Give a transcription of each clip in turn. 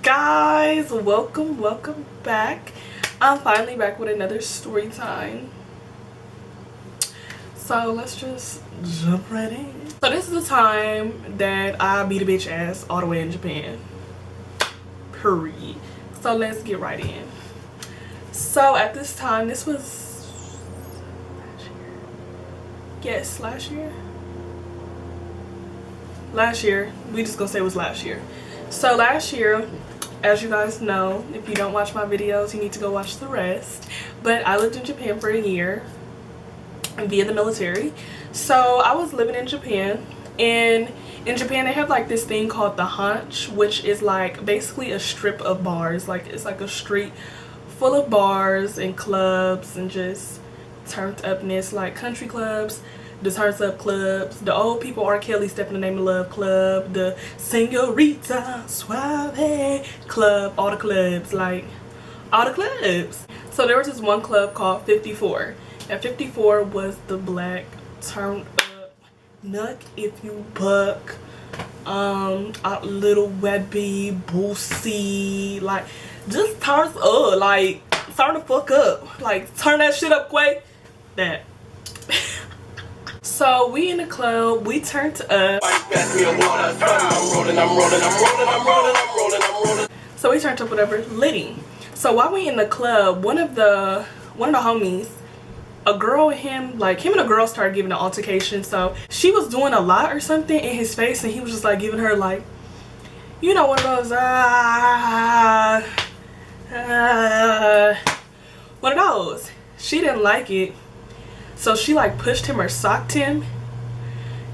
guys, welcome back. I'm finally back with another story time, so let's just jump right in. So this is the time that I beat a bitch ass all the way in Japan, period. So let's get right in. So at this time, this was last year. We just gonna say it was last year. So last year, as you guys know, if you don't watch my videos, you need to go watch the rest. But I lived in Japan for a year via the military. So I was living in Japan, and in Japan they have like this thing called the hunch, which is like basically a strip of bars. Like it's like a street full of bars and clubs and just turned upness, like country clubs, the turns up clubs, the old people R. Kelly Step in the Name of Love club, the Senorita Suave club, all the clubs, like all the clubs. So there was this one club called 54, and 54 was the black turn up nut if you buck, a little webby boosie, like just turns up, like turn the fuck up, like turn that shit up quick. That so we in the club, we turned up. So we turned up whatever, litty. So while we in the club, one of the homies, a girl and him and a girl started giving an altercation. So she was doing a lot or something in his face, and he was just like giving her like, you know, one of those one of those. She didn't like it. So she like pushed him or socked him,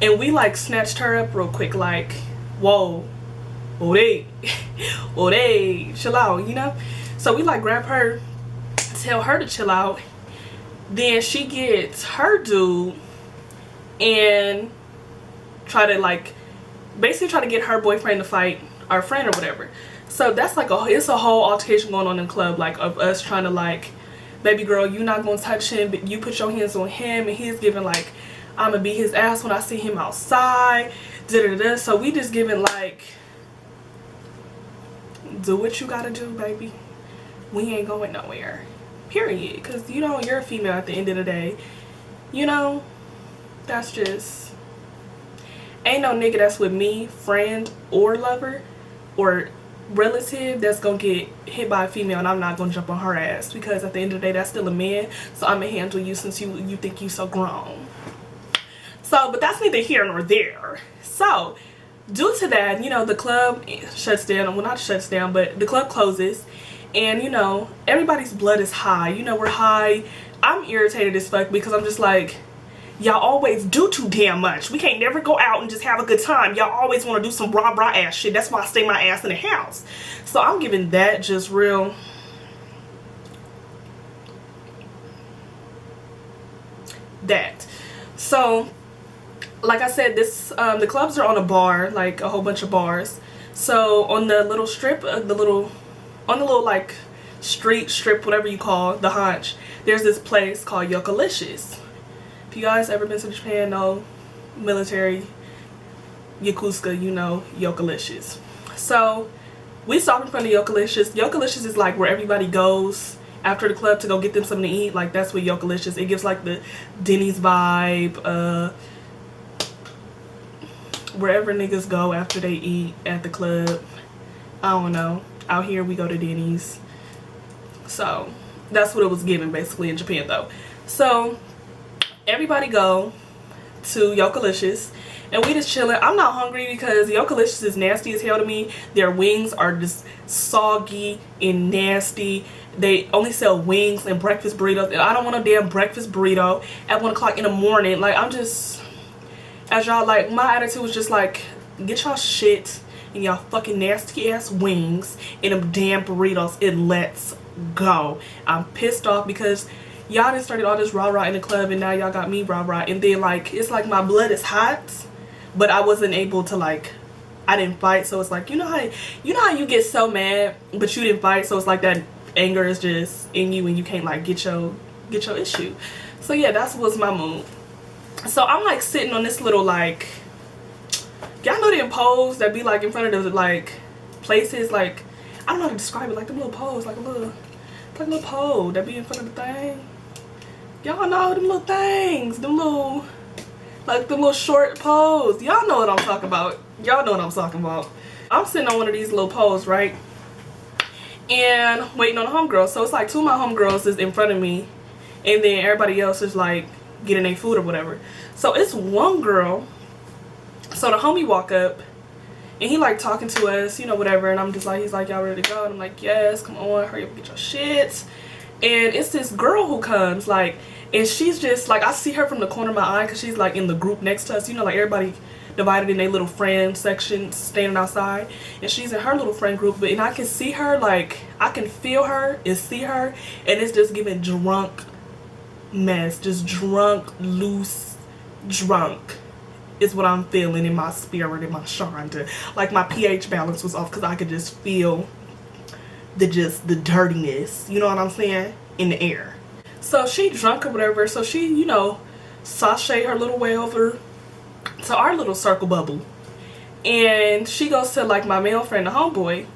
and we like snatched her up real quick, like, whoa, they chill out, you know? So we like grab her, tell her to chill out. Then she gets her dude and try to like basically try to get her boyfriend to fight our friend or whatever. So that's like it's a whole altercation going on in the club, like of us trying to like, baby girl, you not gonna touch him, but you put your hands on him, and he's giving like, I'ma beat his ass when I see him outside, da-da-da-da. So we just giving like, do what you gotta do, baby. We ain't going nowhere, period. Because you know, you're a female at the end of the day, you know. That's just, ain't no nigga that's with me, friend or lover or relative, that's gonna get hit by a female and I'm not gonna jump on her ass, because at the end of the day that's still a man. So I'm gonna handle you since you think you so grown. So but that's neither here nor there. So due to that, you know, the club shuts down. Well, not shuts down, but the club closes, and you know, everybody's blood is high. You know, we're high. I'm irritated as fuck because I'm just like, y'all always do too damn much. We can't never go out and just have a good time. Y'all always want to do some rah rah ass shit. That's why I stay my ass in the house. So I'm giving that just real. That. So, like I said, this the clubs are on a bar, like a whole bunch of bars. So on the little strip, on the little like street strip, whatever you call the hunch, there's this place called Yokalicious. If you guys ever been to Japan, know military, Yakuza, you know Yokalicious. So we stopped in front of Yokalicious. Yokalicious is like where everybody goes after the club to go get them something to eat. Like that's what Yokalicious. It gives like the Denny's vibe. Wherever niggas go after they eat at the club. I don't know. Out here we go to Denny's. So that's what it was given basically in Japan though. So everybody go to Yokalicious, and we just chilling. I'm not hungry because Yokalicious is nasty as hell to me. Their wings are just soggy and nasty. They only sell wings and breakfast burritos, and I don't want a damn breakfast burrito at 1 o'clock in the morning. Like, I'm just, as y'all, like, my attitude was just like, get y'all shit and y'all fucking nasty ass wings and them damn burritos and let's go. I'm pissed off because y'all done started all this rah-rah in the club, and now y'all got me rah-rah, and then like it's like my blood is hot, but I wasn't able to, like, I didn't fight. So it's like, you know how you get so mad but you didn't fight, so it's like that anger is just in you and you can't like get your issue. So yeah, that was my mood. So I'm like sitting on this little, like, y'all know them poles that be like in front of the like places, like I don't know how to describe it, like them little poles, like a little pole that be in front of the thing. Y'all know them little things, them little, like them little short poles. Y'all know what I'm talking about. Y'all know what I'm talking about. I'm sitting on one of these little poles, right? And waiting on the homegirl. So it's like two of my homegirls is in front of me, and then everybody else is like getting their food or whatever. So it's one girl. So the homie walk up, and he like talking to us, you know, whatever. And I'm just like, he's like, y'all ready to go? And I'm like, yes, come on, hurry up and get your shit. And it's this girl who comes, like, and she's just like, I see her from the corner of my eye because she's like in the group next to us, you know, like everybody divided in their little friend section standing outside, and she's in her little friend group. But and I can see her, like I can feel her and see her, and it's just giving drunk mess, just drunk, loose, drunk is what I'm feeling in my spirit, in my shanta. Like my pH balance was off because I could just feel the dirtiness, you know what I'm saying, in the air. So she drunk or whatever, so she, you know, sashay her little way over to our little circle bubble, and she goes to like my male friend, the homeboy,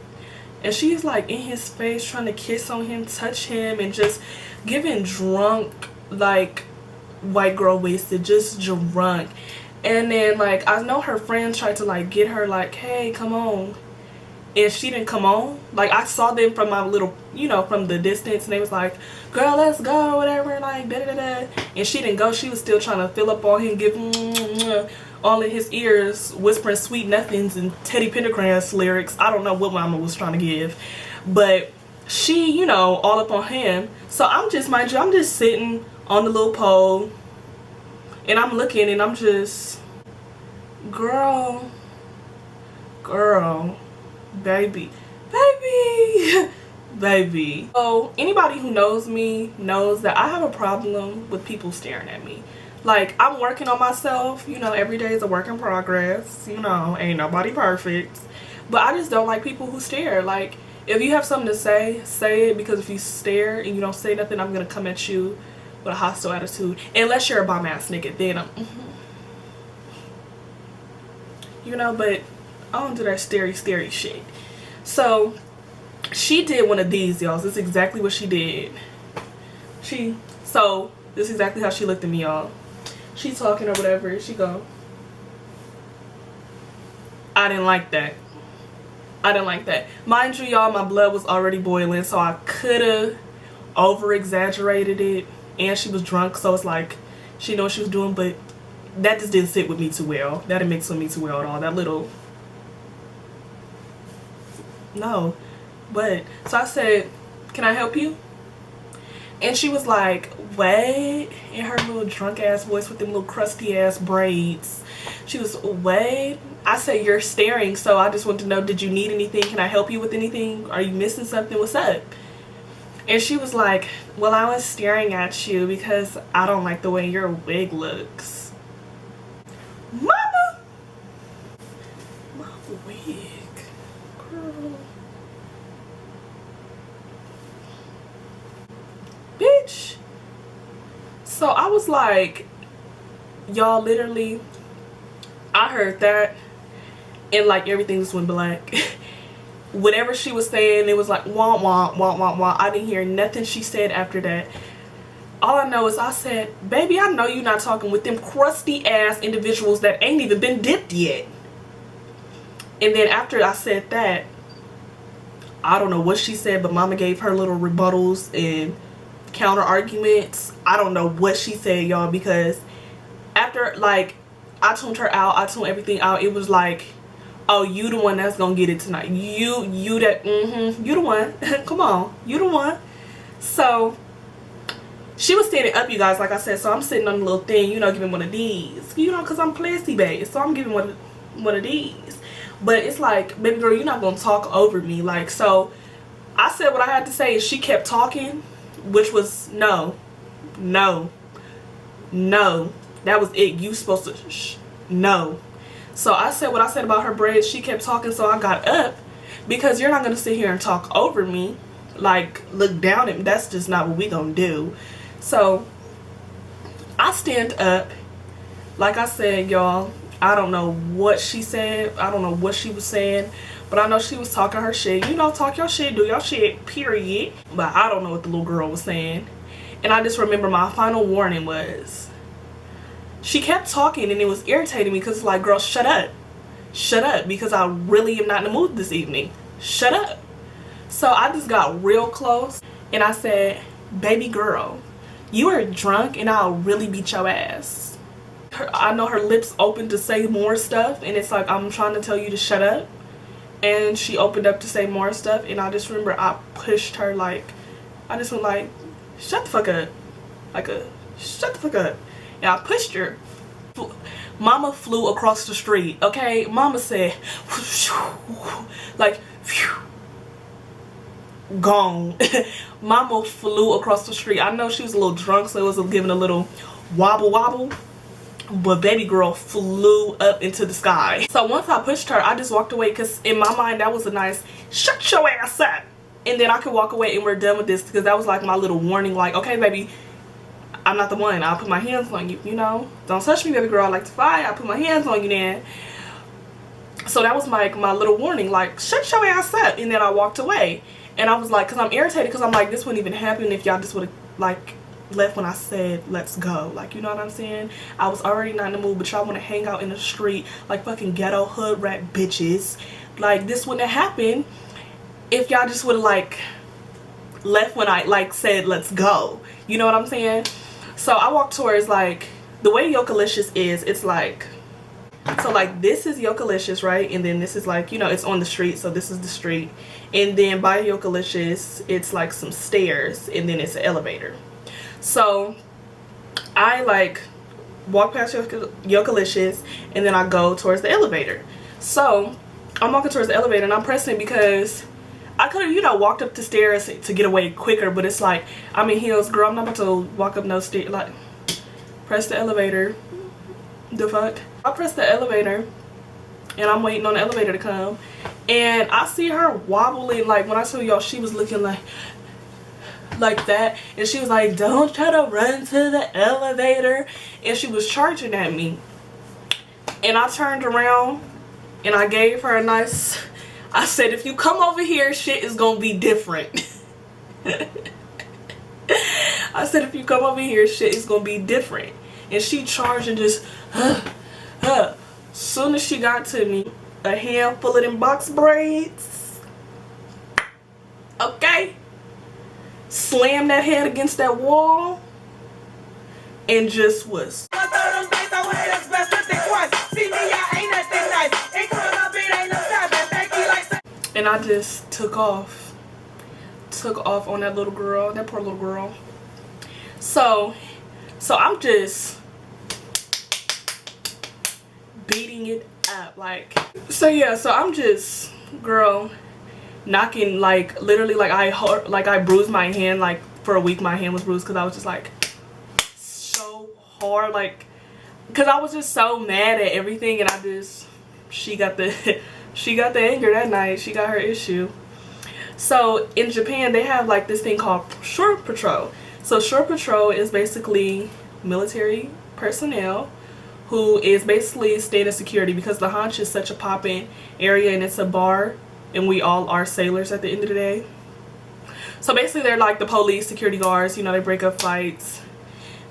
and she's like in his face trying to kiss on him, touch him, and just giving drunk, like white girl wasted, just drunk. And then like I know her friends tried to like get her like, hey, come on, and she didn't come on. Like I saw them from my little, you know, from the distance, and they was like, girl, let's go or whatever, like da da da, and she didn't go. She was still trying to fill up on him, give him all in his ears, whispering sweet nothings and Teddy Pendergrass lyrics. I don't know what mama was trying to give, but she, you know, all up on him. So I'm just, mind you, I'm just sitting on the little pole, and I'm looking, and I'm just, girl, baby, baby. So anybody who knows me knows that I have a problem with people staring at me. Like, I'm working on myself, you know, every day is a work in progress, you know, ain't nobody perfect, but I just don't like people who stare. Like, if you have something to say, say it, because if you stare and you don't say nothing, I'm gonna come at you with a hostile attitude, unless you're a bum ass nigga, then I'm you know. But I don't do that stary shit. So she did one of these, y'all. This is exactly what she did. So this is exactly how she looked at me, y'all. She talking or whatever, she go, I didn't like that. I didn't like that. Mind you, y'all, my blood was already boiling, so I could have over exaggerated it, and she was drunk, so it's like she knew what she was doing, but that just didn't sit with me too well. That didn't mix with me too well at all. That little, no. But so I said, can I help you? And she was like, what? In her little drunk ass voice with them little crusty ass braids. She was, what? I said, you're staring, so I just want to know, did you need anything? Can I help you with anything? Are you missing something? What's up? And she was like, well, I was staring at you because I don't like the way your wig looks. Mama! My wig. Girl. Bitch. So I was like, y'all, literally, I heard that, and like everything just went black. Whatever she was saying, it was like wah wah wah wah wah. I didn't hear nothing she said after that. All I know is I said, baby, I know you're not talking with them crusty ass individuals that ain't even been dipped yet. And then after I said that, I don't know what she said, but mama gave her little rebuttals and counter arguments. I don't know what she said, y'all, because after, like, I tuned her out, I tuned everything out, it was like, oh, you the one that's gonna get it tonight. You that, you the one. Come on, you the one. So she was standing up, you guys, like I said. So I'm sitting on a little thing, you know, giving one of these, you know, because I'm classy, babe. So I'm giving one of these. But it's like, baby girl, you're not gonna talk over me. Like, so I said what I had to say, and she kept talking, which was no. That was it. You supposed to no. So I said what I said about her braids. She kept talking, so I got up, because you're not gonna sit here and talk over me, like look down at me. That's just not what we gonna do. So I stand up. Like I said, y'all, I don't know what she said. I don't know what she was saying, But I know she was talking her shit. You know, talk your shit, do your shit, period. But I don't know what the little girl was saying. And I just remember my final warning was, she kept talking and it was irritating me because it's like, girl, shut up. Shut up, because I really am not in the mood this evening. Shut up. So I just got real close and I said, baby girl, you are drunk and I'll really beat your ass. I know her lips opened to say more stuff and it's like, I'm trying to tell you to shut up. And she opened up to say more stuff and I just remember I pushed her, like, I just went like, shut the fuck up. Like a, shut the fuck up. And I pushed her. Mama flew across the street, okay? Mama said, like, gone. Mama flew across the street. I know she was a little drunk, so it was giving a little wobble wobble. But baby girl flew up into the sky. So once I pushed her, I just walked away because in my mind that was a nice, shut your ass up. And then I could walk away and we're done with this, because that was like my little warning, like, okay, baby, I'm not the one. I'll put my hands on you, you know? Don't touch me, baby girl. I like to fight. I'll put my hands on you then. So that was my little warning, like, shut your ass up. And then I walked away. And I was like, because I'm irritated, because I'm like, this wouldn't even happen if y'all just would have, like, left when I said, let's go. Like, you know what I'm saying? I was already not in the mood, but y'all want to hang out in the street like fucking ghetto hood rat bitches. Like, this wouldn't have happened if y'all just would have, like, left when I, like, said, let's go. You know what I'm saying? So I walked towards, like, the way Yokalicious is, it's like, so like this is Yokalicious, right? And then this is like, you know, it's on the street, so this is the street. And then by Yokalicious, it's like some stairs, and then it's an elevator. So I like walk past Yokalicious, and then I go towards the elevator. So I'm walking towards the elevator and I'm pressing it because I could have, you know, walked up the stairs to get away quicker, but it's like, I'm in heels, girl. I'm not about to walk up no stairs. Like, press the elevator. The fuck? I press the elevator and I'm waiting on the elevator to come. And I see her wobbling. Like, when I tell y'all, she was looking like that. And she was like, don't try to run to the elevator. And she was charging at me. And I turned around and I gave her a nice... I said, if you come over here, shit is gonna be different. I said, if you come over here, shit is gonna be different. And she charged and just, Soon as she got to me, a handful of them box braids, okay, slammed that head against that wall, and just was. And I just took off on that little girl, that poor little girl. So I'm just beating it up, like, so yeah, so I'm just, girl, knocking, like, literally, like I bruised my hand, like, for a week my hand was bruised because I was just like so hard, like, because I was just so mad at everything. And I just, she got the anger that night. She got her issue. So in Japan, they have like this thing called shore patrol. So shore patrol is basically military personnel who is basically state of security, because the Hanch is such a poppin' area and it's a bar and we all are sailors at the end of the day. So basically they're like the police, security guards, you know, they break up fights,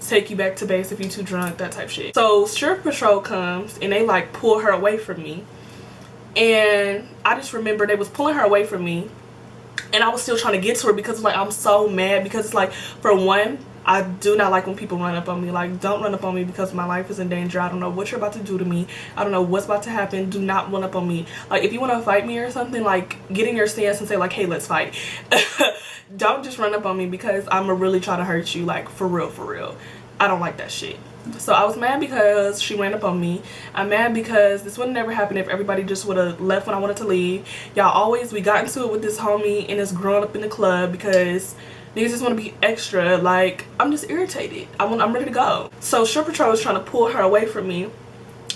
take you back to base if you're too drunk, that type shit. So shore patrol comes and they like pull her away from me. And I just remember they was pulling her away from me and I was still trying to get to her because like I'm so mad, because it's like, for one, I do not like when people run up on me. Like, don't run up on me because my life is in danger. I don't know what you're about to do to me. I don't know what's about to happen. Do not run up on me. Like, if you want to fight me or something, like, get in your stance and say like, hey, let's fight. Don't just run up on me because I'm really trying to hurt you, like, for real, for real. I don't like that shit. So I was mad because she ran up on me. I'm mad because this would never happen if everybody just would have left when I wanted to leave. We got into it with this homie and it's growing up in the club because niggas just want to be extra. Like, I'm just irritated. I'm ready to go. So shore patrol was trying to pull her away from me.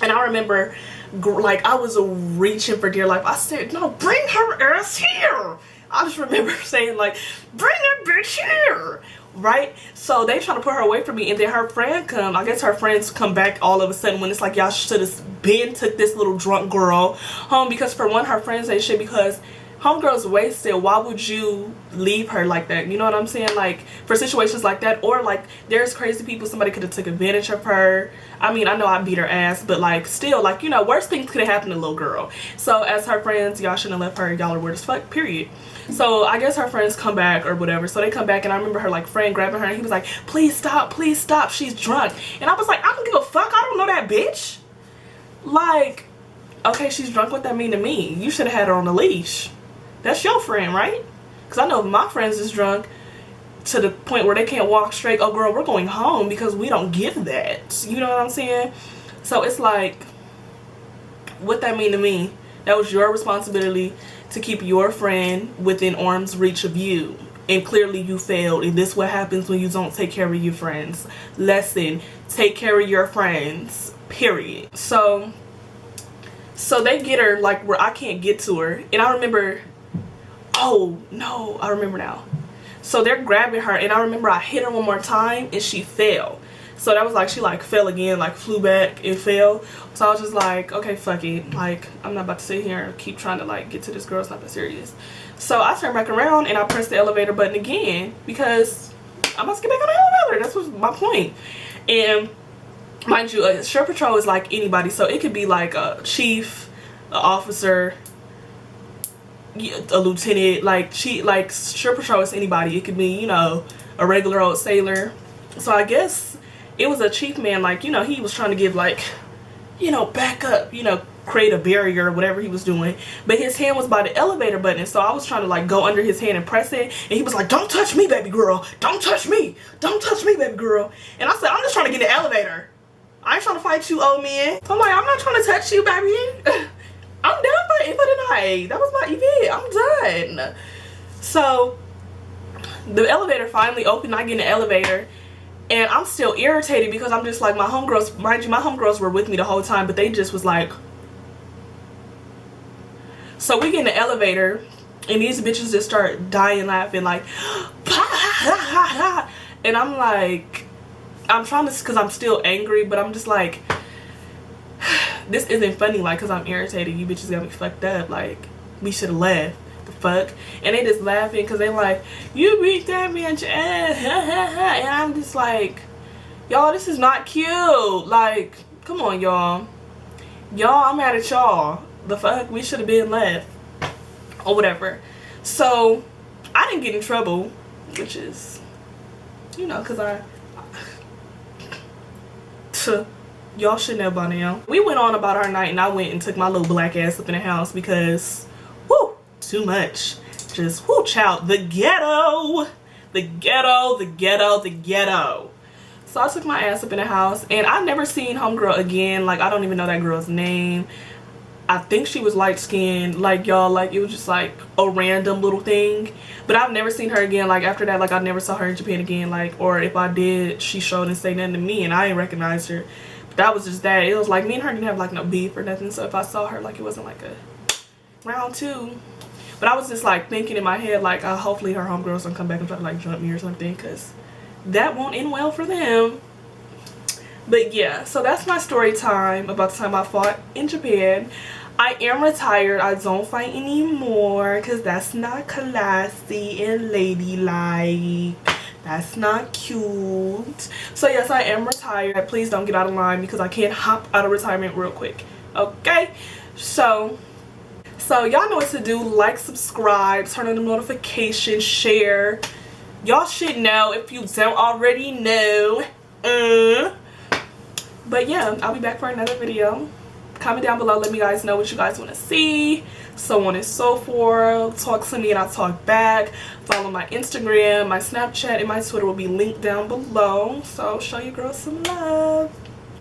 And I remember, like, I was reaching for dear life. I said, no, bring her ass here. I just remember saying, like, bring that bitch here. right? So they trying to put her away from me, and then her friend come. I guess her friends come back all of a sudden when it's like, y'all should have been took this little drunk girl home, because for one, her friends ain't shit, because homegirl's wasted. Why would you leave her like that? You know what I'm saying? Like, for situations like that, or like there's crazy people, somebody could have took advantage of her. I mean, I know I beat her ass, but like still, like, you know, worse things could have happened to the little girl. So as her friends, y'all shouldn't have left her. Y'all are weird as fuck, period. So I guess her friends come back or whatever. So they come back, and I remember her like friend grabbing her, and he was like, please stop, she's drunk. And I was like, I don't give a fuck, I don't know that bitch. Like, okay, she's drunk, what that mean to me? You should have had her on the leash. That's your friend, right? Because I know if my friends is drunk to the point where they can't walk straight, oh girl, we're going home, because we don't give that. You know what I'm saying? So it's like, what that mean to me? That was your responsibility to keep your friend within arm's reach of you. And clearly you failed. And this is what happens when you don't take care of your friends. Lesson, take care of your friends. Period. So they get her like where I can't get to her. And I remember, oh no, I remember now. So they're grabbing her, and I remember I hit her one more time and she fell. So that was like, she like fell again, like flew back and fell. So I was just like, okay, fuck it. Like, I'm not about to sit here and keep trying to like get to this girl. It's not that serious. So I turned back around and I pressed the elevator button again, because I must get back on the elevator. That's what's my point. And mind you, a sheriff patrol is like anybody. So it could be like a chief, an officer, a lieutenant. Like, sheriff patrol is anybody. It could be, you know, a regular old sailor. So I guess it was a chief man, like, you know, he was trying to give like, you know, back up, you know, create a barrier or whatever he was doing, but his hand was by the elevator button. So I was trying to like go under his hand and press it, and he was like, don't touch me, baby girl, don't touch me, baby girl. And I said, I'm just trying to get in the elevator, I ain't trying to fight you, old man. So I'm like, I'm not trying to touch you, baby. I'm done fighting for the night. That was my event. I'm done. So the elevator finally opened. I get in the elevator, and I'm still irritated because I'm just like, my homegirls, mind you, my homegirls were with me the whole time, but they just was like. So we get in the elevator, and these bitches just start dying laughing, like, and I'm like, I'm trying to, because I'm still angry, but I'm just like, this isn't funny, like, because I'm irritated. You bitches got me fucked up. Like, we should have left. The fuck? And they just laughing because they like, you beat that bitch ass. And I'm just like, y'all, this is not cute. Like, come on, y'all. Y'all, I'm mad at y'all. The fuck? We should have been left. Or whatever. So, I didn't get in trouble. Which is, you know, because y'all should know by now. We went on about our night, and I went and took my little black ass up in the house because, whoo, too much. Just, whoo, child, the ghetto. The ghetto, the ghetto, the ghetto. So I took my ass up in the house, and I never seen homegirl again. Like, I don't even know that girl's name. I think she was light skinned, like, y'all, like, it was just like a random little thing. But I've never seen her again. Like, after that, like, I never saw her in Japan again. Like, or if I did, she showed and say nothing to me, and I ain't recognize her. But that was just that. It was like, me and her didn't have like no beef or nothing. So if I saw her, like, it wasn't like a round two. But I was just like thinking in my head, like, hopefully her homegirls don't come back and try to like jump me or something, because that won't end well for them. But yeah, so that's my story time about the time I fought in Japan. I am retired. I don't fight anymore because that's not classy and ladylike. That's not cute. So yes, I am retired. Please don't get out of line because I can't hop out of retirement real quick. Okay? So y'all know what to do. Like, subscribe, turn on the notifications, share. Y'all should know if you don't already know. But yeah, I'll be back for another video. Comment down below, let me guys know what you guys want to see, so on and so forth. Talk to me and I'll talk back. Follow my Instagram, my Snapchat, and my Twitter will be linked down below. So show your girls some love.